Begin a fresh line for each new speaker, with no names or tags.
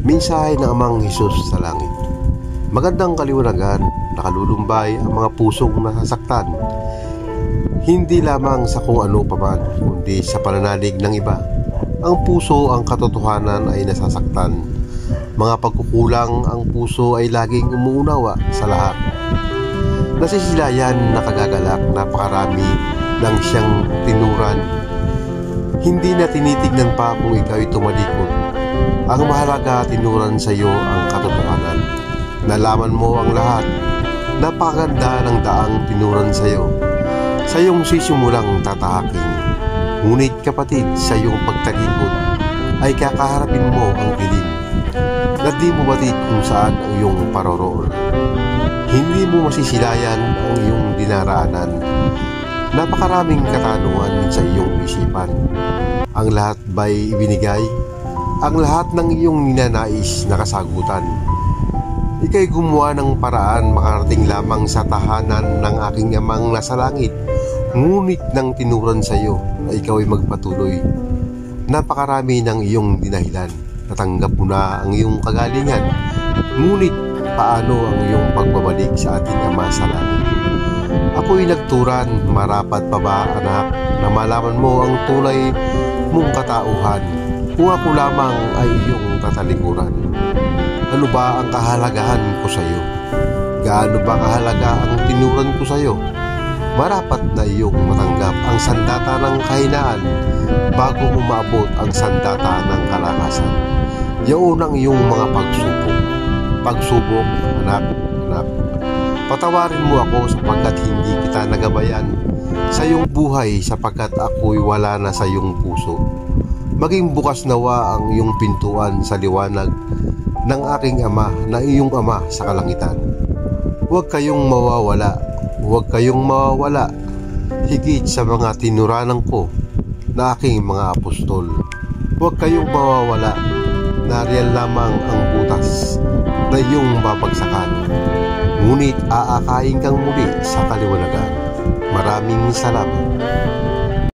Mensahe ng Amang Hesus sa langit. Magandang kaliwanagan, nakalulumbay ang mga pusong nasasaktan, hindi lamang sa kung ano paman, kundi sa pananalig ng iba. Ang puso, ang katotohanan ay nasasaktan. Mga pagkukulang, ang puso ay laging umuunawa sa lahat. Nasisilayan, nakagagalak, napakarami ng siyang tinuran. Hindi na tinitignan pa kung ikaw'y tumalikod. Ang mahalaga, tinuran sa iyo ang katotohanan. Nalaman mo ang lahat. Napakaganda ng daang tinuran sa iyo. Sa iyong sisimulang tatahakin. Ngunit kapatid, sa iyong pagtalikod ay kakaharapin mo ang dilim na di mo batid kung saan ang iyong paroroonan. Hindi mo masisilayan ang iyong dinaraanan. Napakaraming katanungan sa iyong isipan. Ang lahat ba'y ibinigay? Ang lahat ng iyong ninanais na kasagutan. Ika'y gumawa ng paraan makarating lamang sa tahanan ng aking Amang nasa langit. Ngunit nang tinuran sa iyo na ikaw ay magpatuloy, napakarami ng iyong dinahilan. Natanggap mo na ang iyong kagalingan. Ngunit paano ang iyong pagbabalik sa ating Ama sa langit? Ako'y nagturan, marapat pa ba anak na malaman mo ang tunay mong katauhan kung ako lamang ay iyong tatalikuran? Ano ba ang kahalagahan ko sa iyo? Gaano ba kahalaga ang tinuran ko sa iyo? Marapat na iyong matanggap ang sandata ng kahinaan bago mo maabot ang sandata ng kalakasan. Yaon ang iyong mga pagsubok. Pagsubok, anak. Patawarin mo ako sapagkat hindi kita nagabayan sa iyong buhay sapagkat ako'y wala na sa iyong puso. Maging bukas nawa ang iyong pintuan sa liwanag ng aking Ama na iyong Ama sa kalangitan. Huwag kayong mawawala. Huwag kayong mawawala higit sa mga tinuranan ko na aking mga apostol. Huwag kayong mawawala. Nariyan lamang ang butas na iyong babagsakan. Ngunit aakain kang muli sa kaliwanagan. Maraming salamat.